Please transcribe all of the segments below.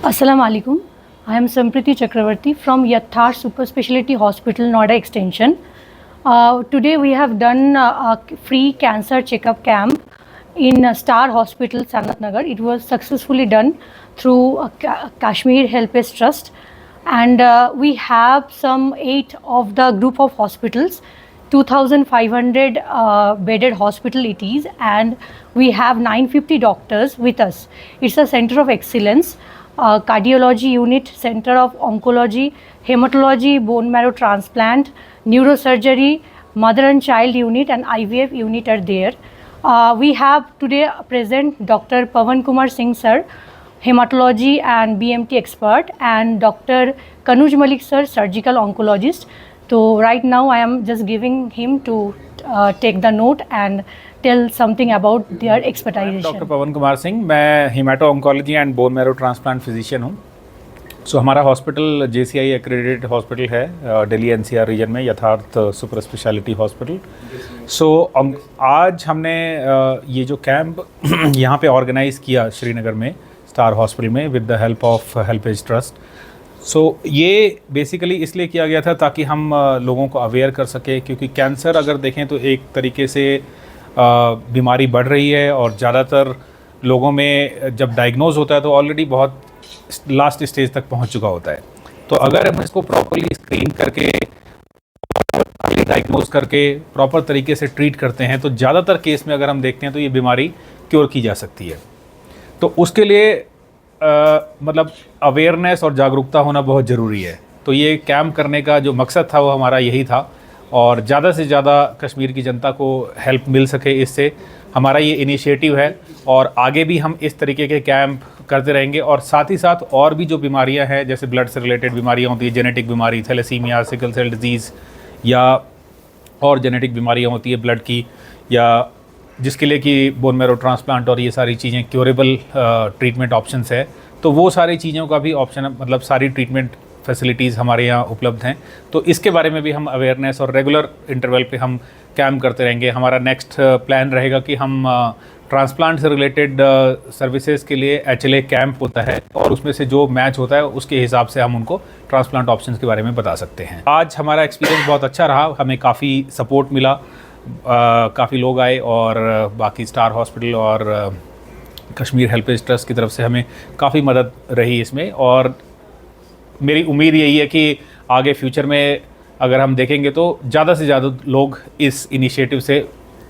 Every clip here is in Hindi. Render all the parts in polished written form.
Assalamu alaikum. I am Sampriti Chakravarti from Yatharth Super Speciality Hospital, Noida Extension. Today we have done a free cancer checkup camp in Star Hospital, Sanat Nagar. It was successfully done through Kashmir Helpage Trust, and we have some 8 of the group of hospitals, 2,500 bedded hospital it is, and we have 950 doctors with us. It's a center of excellence. Cardiology unit, center of oncology, hematology, bone marrow transplant, neurosurgery, mother and child unit and IVF unit are there. We have today present Dr. Pawan Kumar Singh sir, hematology and BMT expert, and Dr. Kanuj Malik sir, surgical oncologist. So right now I am just giving him to take the note and tell something about their expertise. Doctor Pavan Kumar Singh, मैं haemato oncology and bone marrow transplant physician हूँ। सो हमारा हॉस्पिटल JCI एक्रेडिटेड हॉस्पिटल है दिल्ली NCR रीजन में, यथार्थ सुपर स्पेशलिटी हॉस्पिटल। सो आज हमने ये जो कैंप यहाँ पे ऑर्गेनाइज़ किया श्रीनगर में स्टार हॉस्पिटल में with the help of HelpAge trust. So ये बेसिकली इसलिए किया गया था ताकि हम लोगों को अवेयर कर सके, क्योंकि कैंसर अगर देखें तो एक तरीके से बीमारी बढ़ रही है और ज़्यादातर लोगों में जब डायग्नोज होता है तो ऑलरेडी बहुत लास्ट स्टेज तक पहुंच चुका होता है। तो अगर हम इसको प्रॉपर्ली स्क्रीन करके डायग्नोज करके प्रॉपर तरीके से ट्रीट करते हैं तो ज़्यादातर केस में अगर हम देखते हैं तो ये बीमारी क्योर की जा सकती है। तो उसके लिए मतलब अवेयरनेस और जागरूकता होना बहुत ज़रूरी है। तो ये कैंप करने का जो मकसद था वो हमारा यही था, और ज़्यादा से ज़्यादा कश्मीर की जनता को हेल्प मिल सके, इससे हमारा ये इनिशिएटिव है। और आगे भी हम इस तरीके के कैंप करते रहेंगे, और साथ ही साथ और भी जो बीमारियां हैं जैसे ब्लड से रिलेटेड बीमारियां होती है, जेनेटिक बीमारी, थैलेसीमिया, सिकल सेल डिजीज़, या और जेनेटिक बीमारियां होती है ब्लड की, या जिसके लिए कि बोन मैरो ट्रांसप्लांट और ये सारी चीज़ें क्योरेबल ट्रीटमेंट ऑप्शंस है, तो वो सारी चीज़ों का भी ऑप्शन, मतलब सारी ट्रीटमेंट फैसिलिटीज़ हमारे यहाँ उपलब्ध हैं। तो इसके बारे में भी हम अवेयरनेस और रेगुलर इंटरवल पे हम कैम्प करते रहेंगे। हमारा नेक्स्ट प्लान रहेगा कि हम ट्रांसप्लांट से रिलेटेड सर्विसेज के लिए HLA कैंप होता है, और उसमें से जो मैच होता है उसके हिसाब से हम उनको ट्रांसप्लांट ऑप्शंस के बारे में बता सकते हैं। आज हमारा एक्सपीरियंस बहुत अच्छा रहा, हमें काफ़ी सपोर्ट मिला, काफ़ी लोग आए, और बाकी स्टार हॉस्पिटल और कश्मीर हेल्पेज ट्रस्ट की तरफ से हमें काफ़ी मदद रही इसमें। और मेरी उम्मीद यही है कि आगे फ्यूचर में अगर हम देखेंगे तो ज़्यादा से ज़्यादा लोग इस इनिशिएटिव से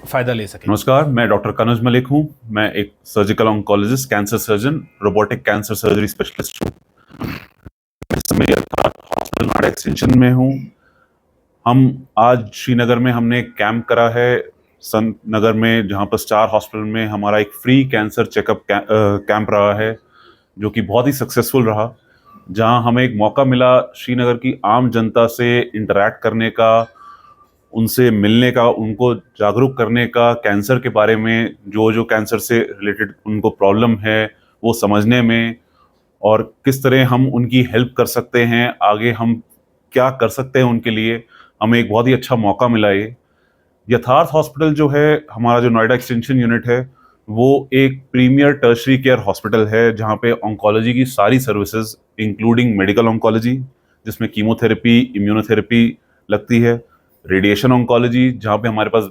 फ़ायदा ले सकें। नमस्कार, मैं डॉक्टर कनुज मलिक हूँ। मैं एक surgical oncologist, cancer surgeon, robotic cancer surgery specialist हूँ। इस समय हॉस्पिटल नोएडा एक्सटेंशन में हूँ। हम आज श्रीनगर में हमने एक कैंप करा है संत नगर में, जहाँ पर स्टार हॉस्पिटल में हमारा एक फ्री कैंसर चेकअप कैंप रहा है, जो कि बहुत ही सक्सेसफुल रहा, जहां हमें एक मौका मिला श्रीनगर की आम जनता से इंटरैक्ट करने का, उनसे मिलने का, उनको जागरूक करने का, कैंसर के बारे में जो कैंसर से रिलेटेड उनको प्रॉब्लम है वो समझने में, और किस तरह हम उनकी हेल्प कर सकते हैं, आगे हम क्या कर सकते हैं उनके लिए। हमें एक बहुत ही अच्छा मौका मिला। ये यथार्थ हॉस्पिटल जो है, हमारा जो नोएडा एक्सटेंशन यूनिट है, वो एक प्रीमियर टर्शरी केयर हॉस्पिटल है, जहाँ पे ऑन्कोलॉजी की सारी सर्विसेज इंक्लूडिंग मेडिकल ऑन्कोलॉजी, जिसमें कीमोथेरेपी, इम्यूनोथेरेपी लगती है, रेडिएशन ऑन्कोलॉजी, जहाँ पे हमारे पास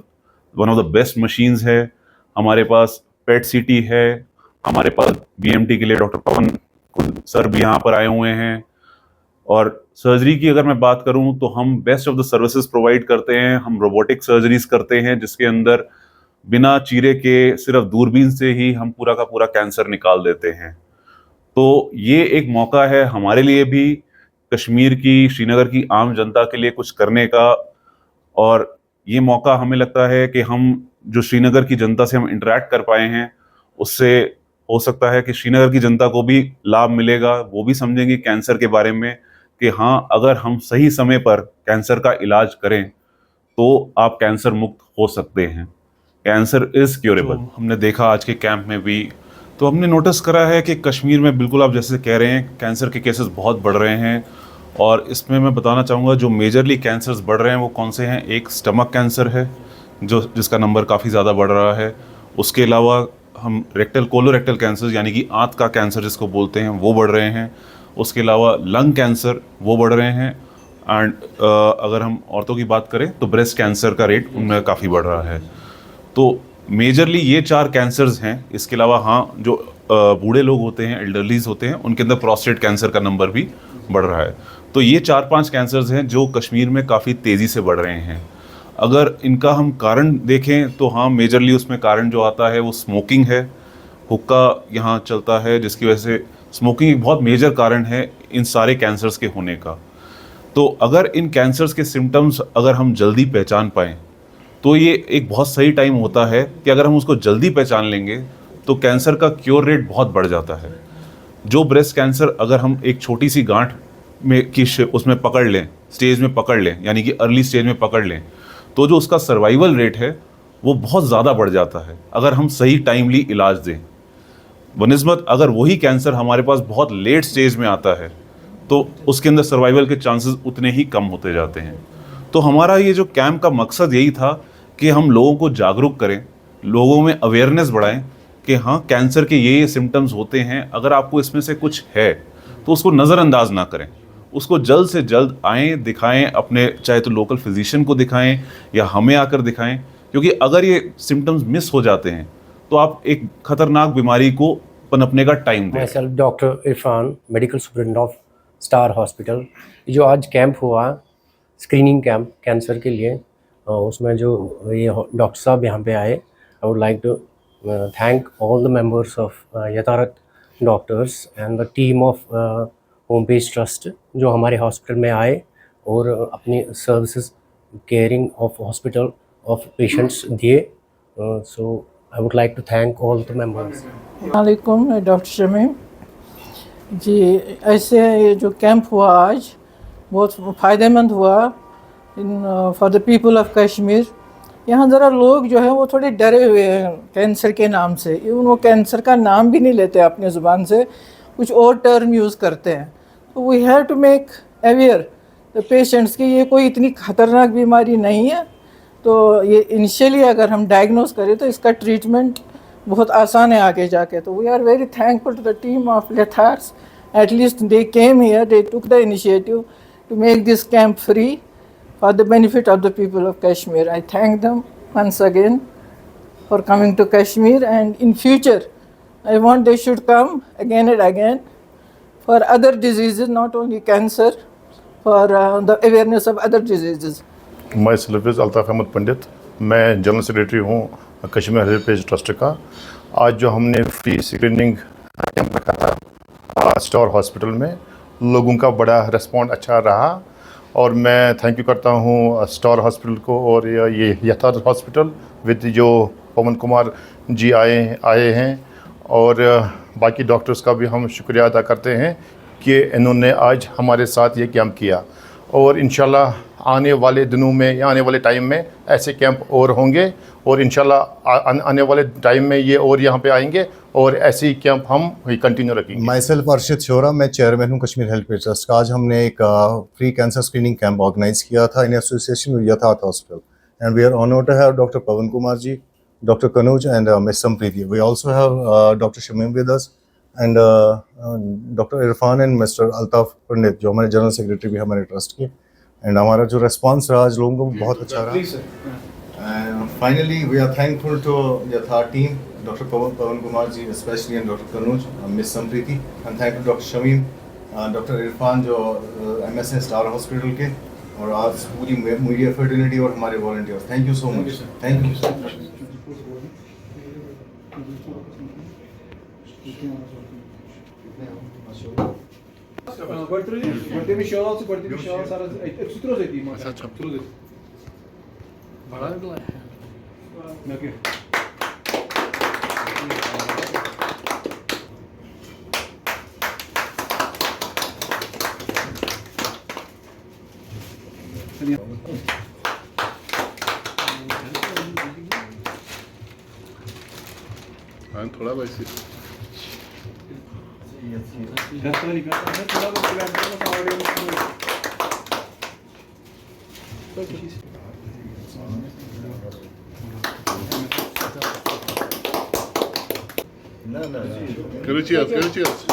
one of the best machines है, हमारे पास पेट CT है, हमारे पास BMT के लिए डॉक्टर पवन सर भी यहाँ पर आए हुए हैं। और सर्जरी की अगर मैं बात करूँ तो हम best of the services provide करते हैं। हम रोबोटिक सर्जरीज करते हैं, जिसके अंदर बिना चीरे के सिर्फ दूरबीन से ही हम पूरा का पूरा कैंसर निकाल देते हैं। तो ये एक मौका है हमारे लिए भी, कश्मीर की, श्रीनगर की आम जनता के लिए कुछ करने का। और ये मौका हमें लगता है कि हम जो श्रीनगर की जनता से हम इंटरेक्ट कर पाए हैं, उससे हो सकता है कि श्रीनगर की जनता को भी लाभ मिलेगा। वो भी समझेंगे कैंसर के बारे में कि हाँ, अगर हम सही समय पर कैंसर का इलाज करें तो आप कैंसर मुक्त हो सकते हैं। Cancer is curable. हमने देखा आज के कैंप में भी, तो हमने नोटिस करा है कि कश्मीर में बिल्कुल आप जैसे कह रहे हैं, कैंसर के केसेस बहुत बढ़ रहे हैं। और इसमें मैं बताना चाहूँगा जो मेजरली कैंसर्स बढ़ रहे हैं वो कौन से हैं। एक स्टमक कैंसर है जिसका नंबर काफ़ी ज़्यादा बढ़ रहा है। उसके अलावा हम रेक्टल कोलोरेक्टल कैंसर यानी कि आंत का कैंसर जिसको बोलते हैं वो बढ़ रहे हैं। उसके अलावा लंग कैंसर वो बढ़ रहे हैं। एंड अगर हम औरतों की बात करें तो ब्रेस्ट कैंसर का रेट उनमें काफ़ी बढ़ रहा है। तो मेजरली ये 4 कैंसर्स हैं। इसके अलावा हाँ, जो बूढ़े लोग होते हैं, एल्डरलीज होते हैं, उनके अंदर प्रोस्टेट कैंसर का नंबर भी बढ़ रहा है। तो ये 4-5 कैंसर्स हैं जो कश्मीर में काफ़ी तेज़ी से बढ़ रहे हैं। अगर इनका हम कारण देखें तो हाँ, मेजरली उसमें कारण जो आता है वो स्मोकिंग है। हुक्का यहाँ चलता है, जिसकी वजह से स्मोकिंग एक बहुत मेजर कारण है इन सारे कैंसर्स के होने का। तो अगर इन कैंसर्स के सिम्टम्स अगर हम जल्दी पहचान पाएँ तो ये एक बहुत सही टाइम होता है कि अगर हम उसको जल्दी पहचान लेंगे तो कैंसर का क्योर रेट बहुत बढ़ जाता है। जो ब्रेस्ट कैंसर अगर हम एक छोटी सी गांठ में उसमें पकड़ लें, स्टेज में पकड़ लें, यानी कि अर्ली स्टेज में पकड़ लें, तो जो उसका सर्वाइवल रेट है वो बहुत ज़्यादा बढ़ जाता है अगर हम सही टाइमली इलाज दें। बनिस्बत अगर वही कैंसर हमारे पास बहुत लेट स्टेज में आता है तो उसके अंदर सर्वाइवल के चांसेस उतने ही कम होते जाते हैं। तो हमारा ये जो कैंप का मकसद यही था कि हम लोगों को जागरूक करें, लोगों में अवेयरनेस बढ़ाएं कि हाँ, कैंसर के ये सिम्टम्स होते हैं। अगर आपको इसमें से कुछ है तो उसको नज़रअंदाज ना करें, उसको जल्द से जल्द आएँ, दिखाएं अपने, चाहे तो लोकल फिजिशियन को दिखाएं या हमें आकर दिखाएं, क्योंकि अगर ये सिम्टम्स मिस हो जाते हैं तो आप एक खतरनाक बीमारी को पनपने का टाइम दें। Myself, Dr. Irfan, medical superintendent of star hospital. जो आज कैंप हुआ, स्क्रीनिंग कैंप कैंसर के लिए, उसमें जो ये डॉक्टर साहब यहाँ पे आए, I would like to thank all the members of Yatharth doctors and the team of home based trust जो हमारे हॉस्पिटल में आए और अपनी services caring of hospital of patients दिए। So I would like to thank all the members. वालेकुम, मैं डॉक्टर शमीम जी। ऐसे ये जो कैंप हुआ आज बहुत फ़ायदेमंद हुआ in for the people of Kashmir. यहाँ ज़रा लोग जो है वो थोड़े डरे हुए हैं कैंसर के नाम से, इवन वो कैंसर का नाम भी नहीं लेते अपने ज़ुबान से, कुछ और टर्म यूज़ करते हैं। तो we have to make aware the patients कि ये कोई इतनी ख़तरनाक बीमारी नहीं है। तो ये इनिशियली अगर हम डायग्नोस करें तो इसका ट्रीटमेंट बहुत आसान है आगे जाके। तो we are very thankful to the team of लेथार्स, at least they came here, they took the initiative to make this camp free for the benefit of the people of Kashmir. I thank them once again for coming to Kashmir, and in future I want they should come again and again for other diseases, not only cancer, for the awareness of other diseases. Myself is Altaf Ahmed Pandit. मैं जनरल सेक्रेटरी हूँ कश्मीर हेरिटेज ट्रस्ट का। आज जो हमने फ्री स्क्रीनिंग कैंप रखा था स्टार हॉस्पिटल में, लोगों का बड़ा रिस्पॉन्स अच्छा रहा और मैं थैंक यू करता हूँ स्टार हॉस्पिटल को और ये यथार्थ हॉस्पिटल विद जो पवन कुमार जी आए हैं, और बाकी डॉक्टर्स का भी हम शुक्रिया अदा करते हैं कि इन्होंने आज हमारे साथ ये कैंप किया। और इंशाल्लाह आने वाले दिनों में या आने वाले टाइम में ऐसे कैंप और होंगे, और इंशाल्लाह आने वाले टाइम में ये और यहाँ पे आएंगे और ऐसे ही कैंप हम कंटिन्यू रखेंगे। माई सेल्फ अर्शिद शोरा, मैं चेयरमैन हूँ कश्मीर हेल्थ ट्रस्ट का। आज हमने एक free cancer screening camp organise किया था in association with Yatharth hospital, and we are honoured to have doctor Pavan Kumar ji, doctor Kanauj and miss Sampriti. We also have doctor Shamim with us and doctor Irfan and mister Altaf Pandit जो हमारे जनरल सेक्रेटरी भी हमारे ट्रस्ट के। एंड हमारा जो रेस्पॉन्स रहा आज लोगों को बहुत अच्छा रहा। And finally, we are thankful to Yatharth team, Dr. Pawan Kumar ji especially, and Dr. Kanuj, Miss Sampriti, and thank you Dr. Shamim, Dr. Irfan जो MSN Star Hospital के, और आज पूरी मीडिया फर्टिलिटी और हमारे volunteers. Thank you so much. Thank you. थोड़ा वैसे Görüşeceğiz, görüşeceğiz.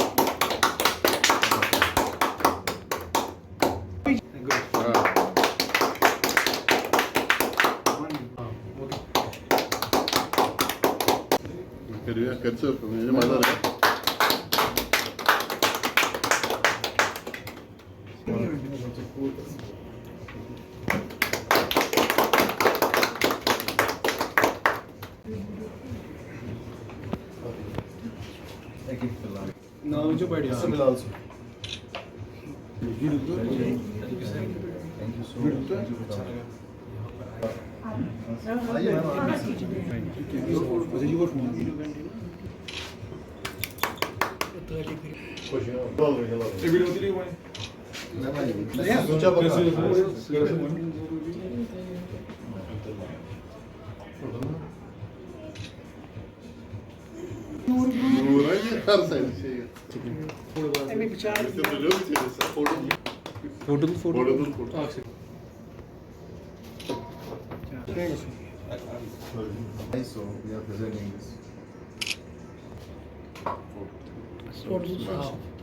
करिए कैसे मुझे मजा आया हर साइड से अभी विचार photo photo photo So we are presenting this. Photos.